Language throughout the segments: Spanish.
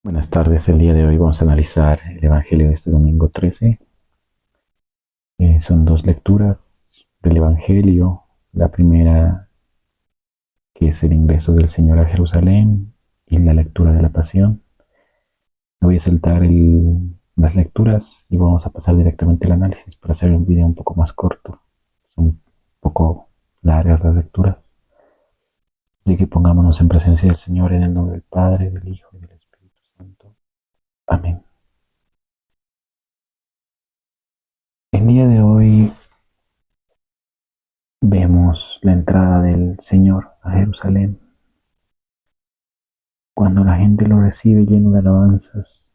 Buenas tardes, el día de hoy vamos a analizar el Evangelio de este domingo 13. Son dos lecturas del Evangelio. La primera, que es el ingreso del Señor a Jerusalén, y la lectura de la Pasión. Me voy a saltar las lecturas y vamos a pasar directamente al análisis para hacer un video un poco más corto. Son un poco largas las lecturas. Así que pongámonos en presencia del Señor en el nombre del Padre, del Hijo y del Espíritu Santo. Amén. El día de hoy vemos la entrada del Señor a Jerusalén, cuando la gente lo recibe lleno de alabanzas,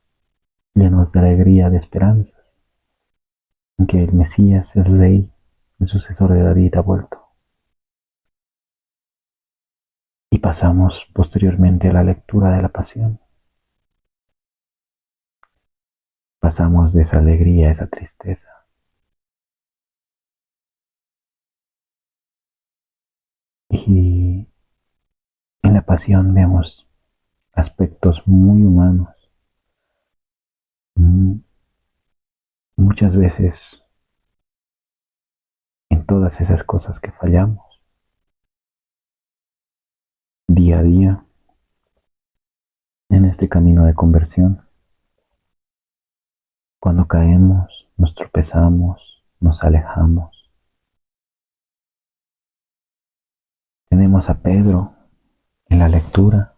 llenos de alegría, de esperanzas, en que el Mesías, el Rey, el sucesor de David ha vuelto. Y pasamos posteriormente a la lectura de la Pasión. Pasamos de esa alegría a esa tristeza. Y en la Pasión vemos aspectos muy humanos. Muchas veces en todas esas cosas que fallamos día a día en este camino de conversión. Cuando caemos, nos tropezamos, nos alejamos. Tenemos a Pedro en la lectura,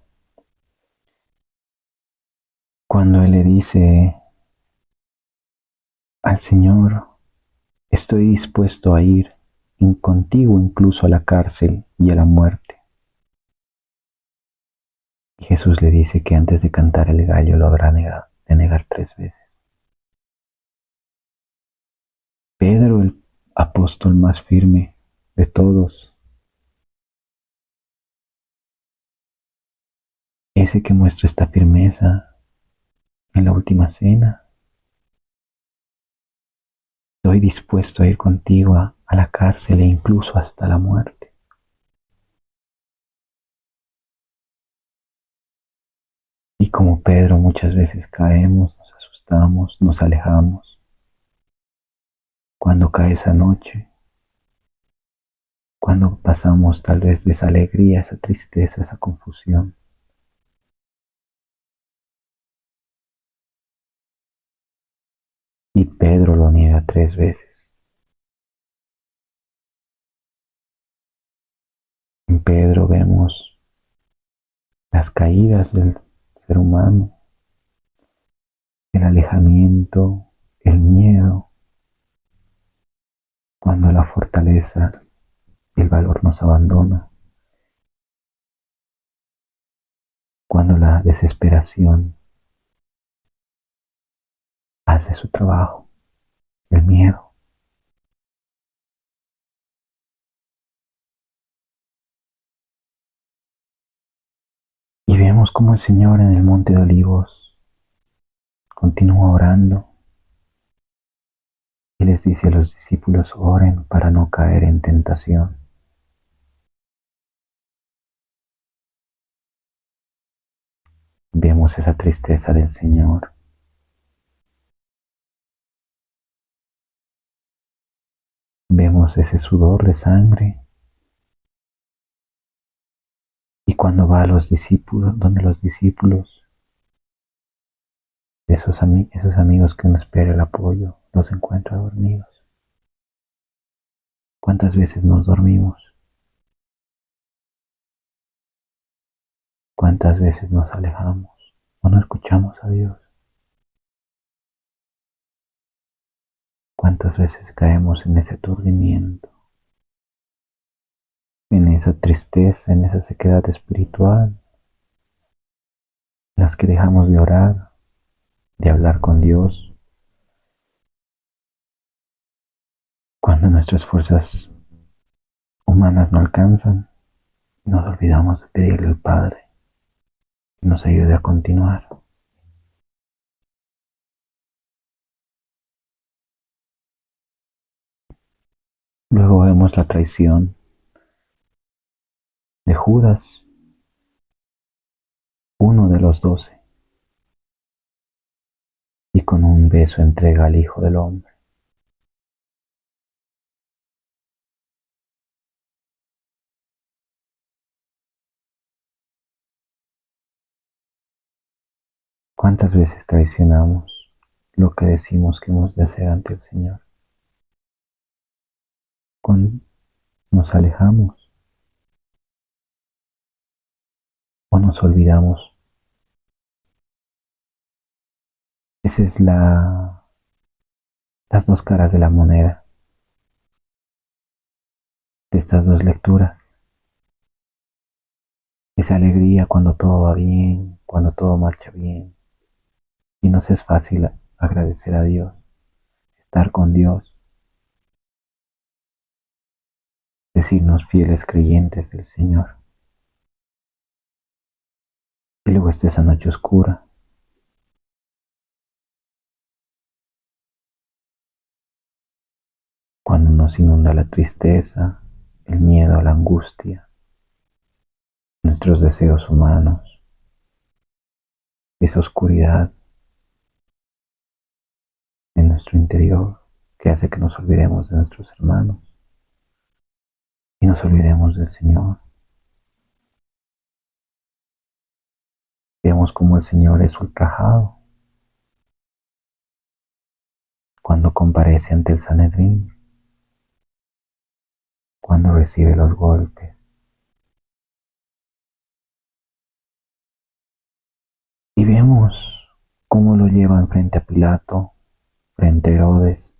cuando él le dice al Señor: estoy dispuesto a ir contigo incluso a la cárcel y a la muerte. Y Jesús le dice que antes de cantar el gallo lo habrá de negar 3 veces. Pedro, el apóstol más firme de todos, ese que muestra esta firmeza en la última cena: estoy dispuesto a ir contigo a la cárcel e incluso hasta la muerte. Y como Pedro, muchas veces caemos, nos asustamos, nos alejamos. Cuando cae esa noche, cuando pasamos tal vez de esa alegría, esa tristeza, esa confusión. Y Pedro lo niega 3 veces. En Pedro vemos las caídas del ser humano, el alejamiento, el miedo, cuando la fortaleza, el valor nos abandona, cuando la desesperación hace su trabajo, el miedo. Y vemos como el Señor en el Monte de Olivos continúa orando y les dice a los discípulos: oren para no caer en tentación. Vemos esa tristeza del Señor. Vemos ese sudor de sangre. Y cuando va a los discípulos, donde los discípulos, esos amigos que uno espera el apoyo, los encuentra dormidos. ¿Cuántas veces nos dormimos? ¿Cuántas veces nos alejamos o no escuchamos a Dios? ¿Cuántas veces caemos en ese aturdimiento, en esa tristeza, en esa sequedad espiritual, en las que dejamos de orar, de hablar con Dios, cuando nuestras fuerzas humanas no alcanzan y nos olvidamos de pedirle al Padre que nos ayude a continuar? Luego vemos la traición de Judas, uno de los 12, y con un beso entrega al Hijo del Hombre. ¿Cuántas veces traicionamos lo que decimos que hemos de hacer ante el Señor? Cuando nos alejamos o nos olvidamos. Esa es las dos caras de la moneda de estas dos lecturas. Esa alegría cuando todo va bien, cuando todo marcha bien. Y nos es fácil agradecer a Dios, estar con Dios, decirnos fieles creyentes del Señor. Y luego está esa noche oscura, cuando nos inunda la tristeza, el miedo, la angustia, nuestros deseos humanos, esa oscuridad en nuestro interior que hace que nos olvidemos de nuestros hermanos y nos olvidemos del Señor. Vemos cómo el Señor es ultrajado cuando comparece ante el Sanedrín, cuando recibe los golpes. Y vemos cómo lo llevan frente a Pilato, frente a Herodes,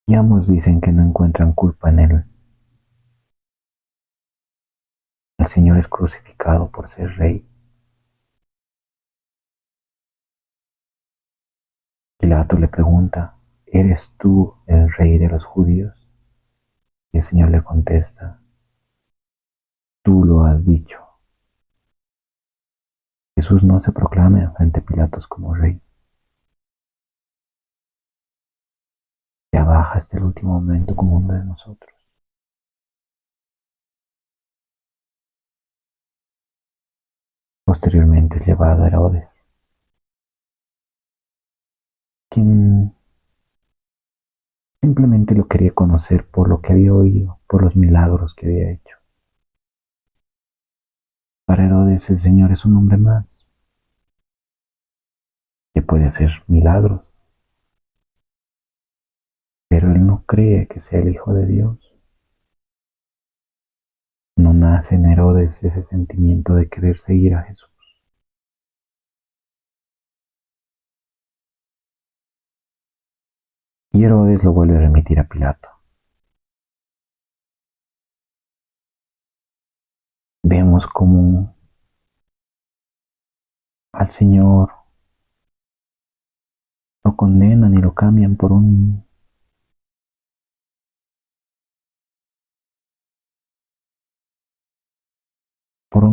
y ambos dicen que no encuentran culpa en él. El Señor es crucificado por ser rey. Pilato le pregunta, ¿eres tú el rey de los judíos? Y el Señor le contesta, tú lo has dicho. Jesús no se proclama frente a Pilatos como rey. Se abaja hasta el último momento como uno de nosotros. Posteriormente es llevado a Herodes, quien simplemente lo quería conocer por lo que había oído, por los milagros que había hecho. Para Herodes el Señor es un hombre más, que puede hacer milagros, pero él no cree que sea el Hijo de Dios. No nace en Herodes ese sentimiento de querer seguir a Jesús. Y Herodes lo vuelve a remitir a Pilato. Vemos cómo al Señor lo condenan y lo cambian por un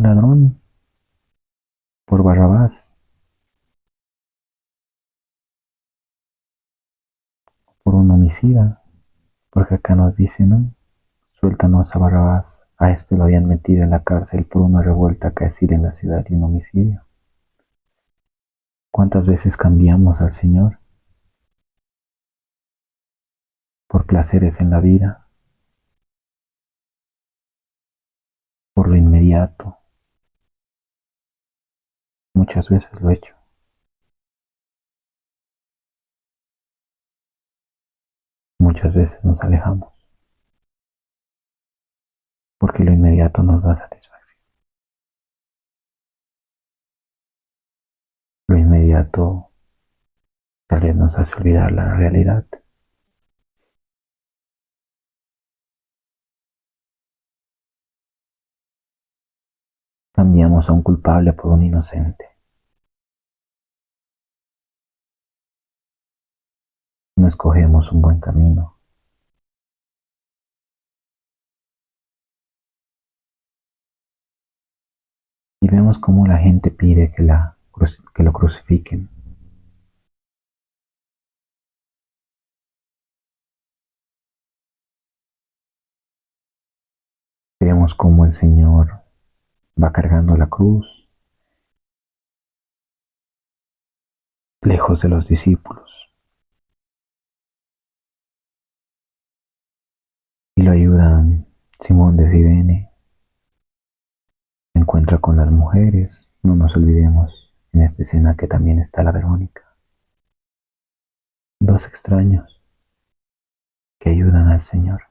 ladrón, por Barrabás, por un homicida, porque acá nos dice, ¿no? Suéltanos a Barrabás. A este lo habían metido en la cárcel por una revuelta acaecida en la ciudad y un homicidio. ¿Cuántas veces cambiamos al Señor por placeres en la vida, por lo inmediato? Muchas veces lo he hecho. Muchas veces nos alejamos porque lo inmediato nos da satisfacción. Lo inmediato tal vez nos hace olvidar la realidad. Cambiamos a un culpable por un inocente. No escogemos un buen camino. Y vemos cómo la gente pide que lo crucifiquen. Vemos cómo el Señor va cargando la cruz lejos de los discípulos, y lo ayudan. Simón de Cirene se encuentra con las mujeres. No nos olvidemos en esta escena que también está la Verónica. Dos extraños que ayudan al Señor.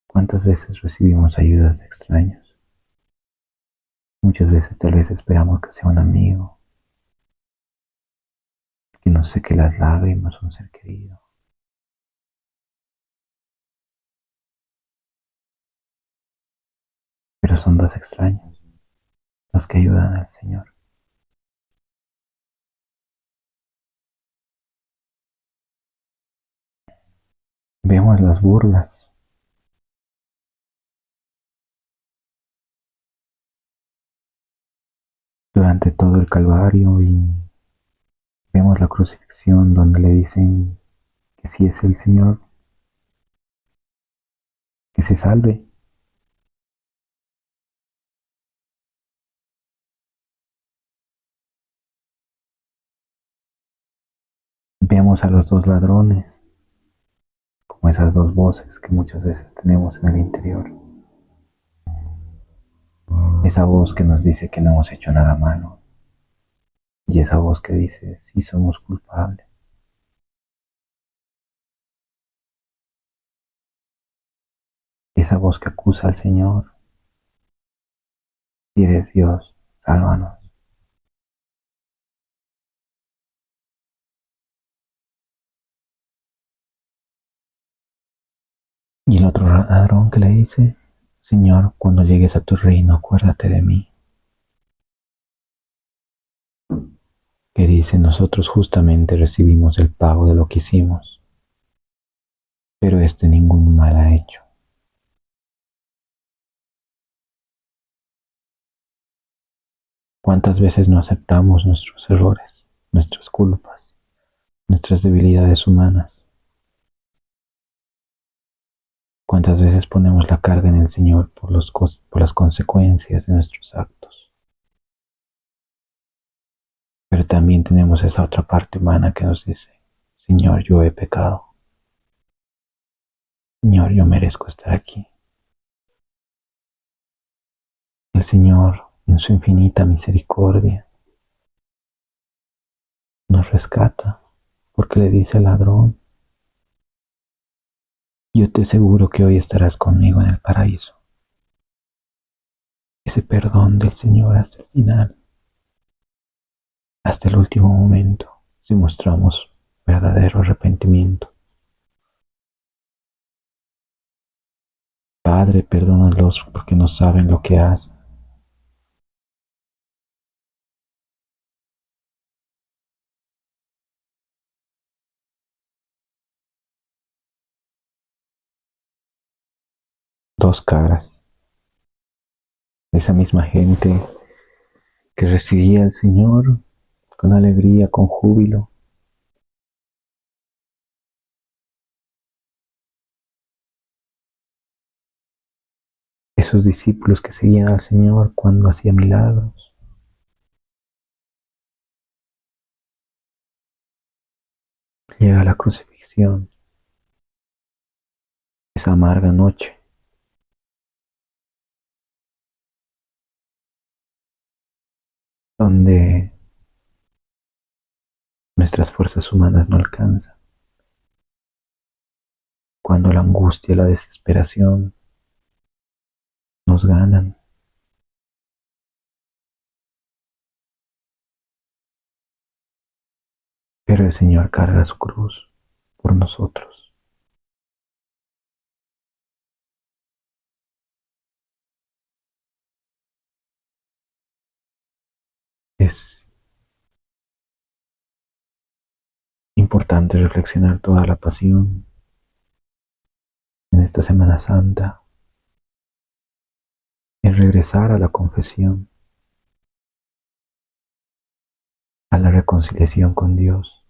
¿Cuántas veces recibimos ayudas de extraños? Muchas veces tal vez esperamos que sea un amigo, que nos seque las lágrimas, un ser querido. Pero son dos extraños los que ayudan al Señor. Vemos las burlas. Durante todo el Calvario, y vemos la crucifixión donde le dicen que si es el Señor, que se salve. Vemos a los dos ladrones, como esas dos voces que muchas veces tenemos en el interior. Esa voz que nos dice que no hemos hecho nada malo, y esa voz que dice sí somos culpables. Esa voz que acusa al Señor: si eres Dios, sálvanos. Y el otro ladrón que le dice: Señor, cuando llegues a tu reino, acuérdate de mí. Que dice: nosotros justamente recibimos el pago de lo que hicimos, pero este ningún mal ha hecho. ¿Cuántas veces no aceptamos nuestros errores, nuestras culpas, nuestras debilidades humanas? ¿Cuántas veces ponemos la carga en el Señor por las consecuencias de nuestros actos? Pero también tenemos esa otra parte humana que nos dice: Señor, yo he pecado. Señor, yo merezco estar aquí. El Señor, en su infinita misericordia, nos rescata, porque le dice al ladrón: yo te aseguro que hoy estarás conmigo en el paraíso. Ese perdón del Señor hasta el final, hasta el último momento, si mostramos verdadero arrepentimiento. Padre, perdónalos porque no saben lo que hacen. Dos caras. Esa misma gente que recibía al Señor con alegría, con júbilo. Esos discípulos que seguían al Señor cuando hacía milagros. Llega la crucifixión, esa amarga noche, donde nuestras fuerzas humanas no alcanzan, cuando la angustia y la desesperación nos ganan, pero el Señor carga su cruz por nosotros. Es importante reflexionar toda la pasión en esta Semana Santa, en regresar a la confesión, a la reconciliación con Dios,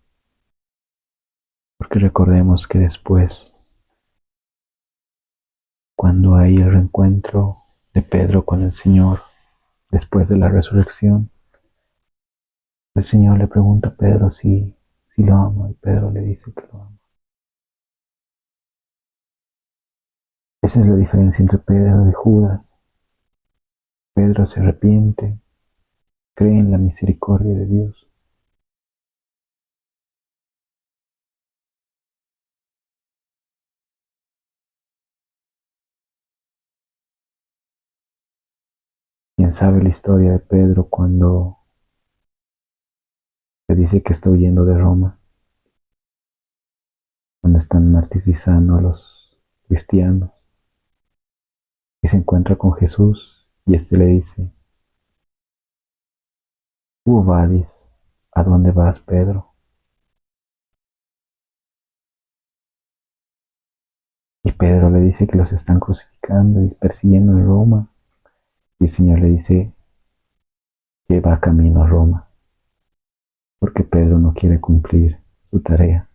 porque recordemos que después, cuando hay el reencuentro de Pedro con el Señor, después de la resurrección, El Señor le pregunta a Pedro si lo ama y Pedro le dice que lo ama. Esa es la diferencia entre Pedro y Judas. Pedro se arrepiente, cree en la misericordia de Dios. ¿Quién sabe la historia de Pedro cuando se dice que está huyendo de Roma, cuando están martirizando a los cristianos y se encuentra con Jesús y éste le dice, Vadis, ¿a dónde vas, Pedro? Y Pedro le dice que los están crucificando y persiguiendo en Roma. Y el Señor le dice que va camino a Roma, porque Pedro no quiere cumplir su tarea.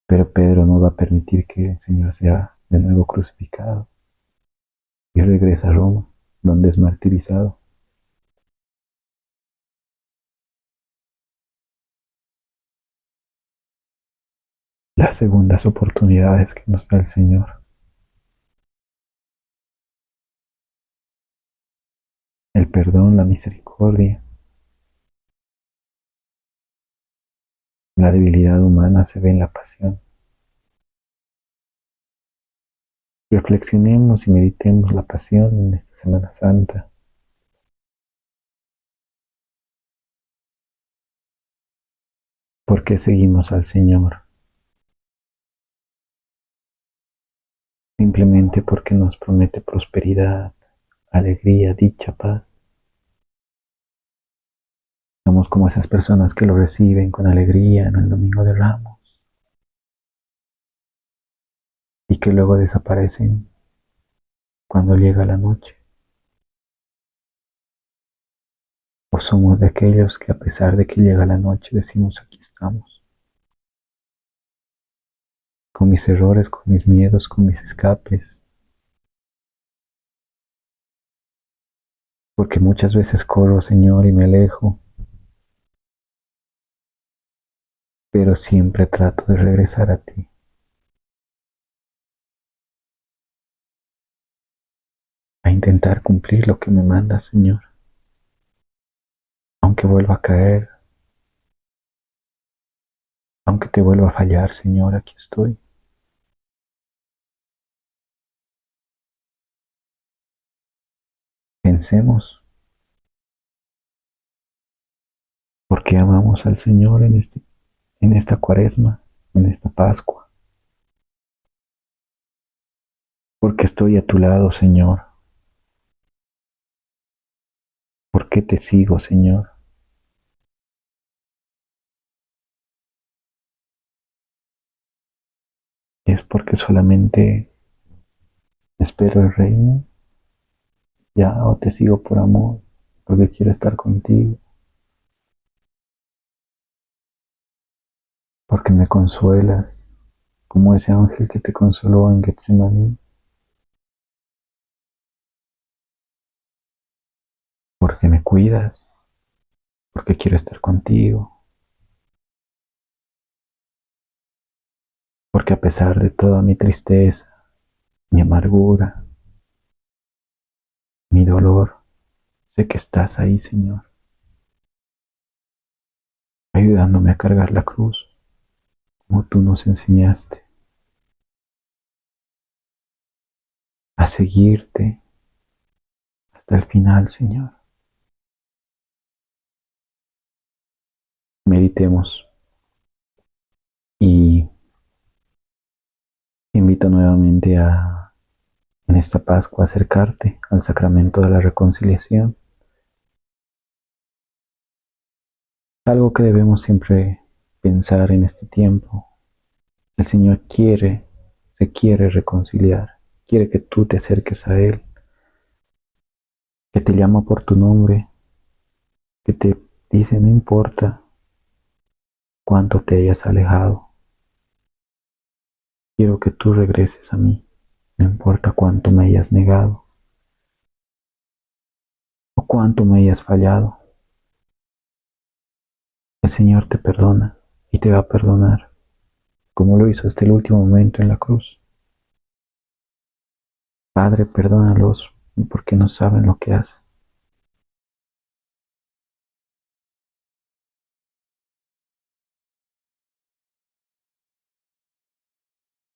Pero Pedro no va a permitir que el Señor sea de nuevo crucificado y regresa a Roma, donde es martirizado. Las segundas oportunidades que nos da el Señor, el perdón, la misericordia, la debilidad humana se ve en la pasión. Reflexionemos y meditemos la pasión en esta Semana Santa. ¿Por qué seguimos al Señor? Simplemente porque nos promete prosperidad, alegría, dicha, paz. Somos como esas personas que lo reciben con alegría en el Domingo de Ramos y que luego desaparecen cuando llega la noche. O somos de aquellos que a pesar de que llega la noche decimos aquí estamos, con mis errores, con mis miedos, con mis escapes, porque muchas veces corro, Señor, y me alejo, pero siempre trato de regresar a ti, a intentar cumplir lo que me mandas, Señor. Aunque vuelva a caer, aunque te vuelva a fallar, Señor, aquí estoy. Pensemos por qué amamos al Señor en esta cuaresma, en esta Pascua. Porque estoy a tu lado, Señor. ¿Por qué te sigo, Señor? ¿Es porque solamente espero el reino? Ya, o te sigo por amor, porque quiero estar contigo, porque me consuelas, como ese ángel que te consoló en Getsemaní, porque me cuidas, porque quiero estar contigo, porque a pesar de toda mi tristeza, mi amargura, mi dolor, sé que estás ahí, Señor, ayudándome a cargar la cruz, como tú nos enseñaste, a seguirte hasta el final, Señor. Meditemos y te invito nuevamente en esta Pascua, acercarte al sacramento de la reconciliación. Algo que debemos siempre pensar en este tiempo. El Señor se quiere reconciliar, quiere que tú te acerques a Él, que te llama por tu nombre, que te dice no importa cuánto te hayas alejado, quiero que tú regreses a mí, no importa cuánto me hayas negado o cuánto me hayas fallado. El Señor te perdona y te va a perdonar, como lo hizo hasta el último momento en la cruz. Padre, perdónalos porque no saben lo que hacen.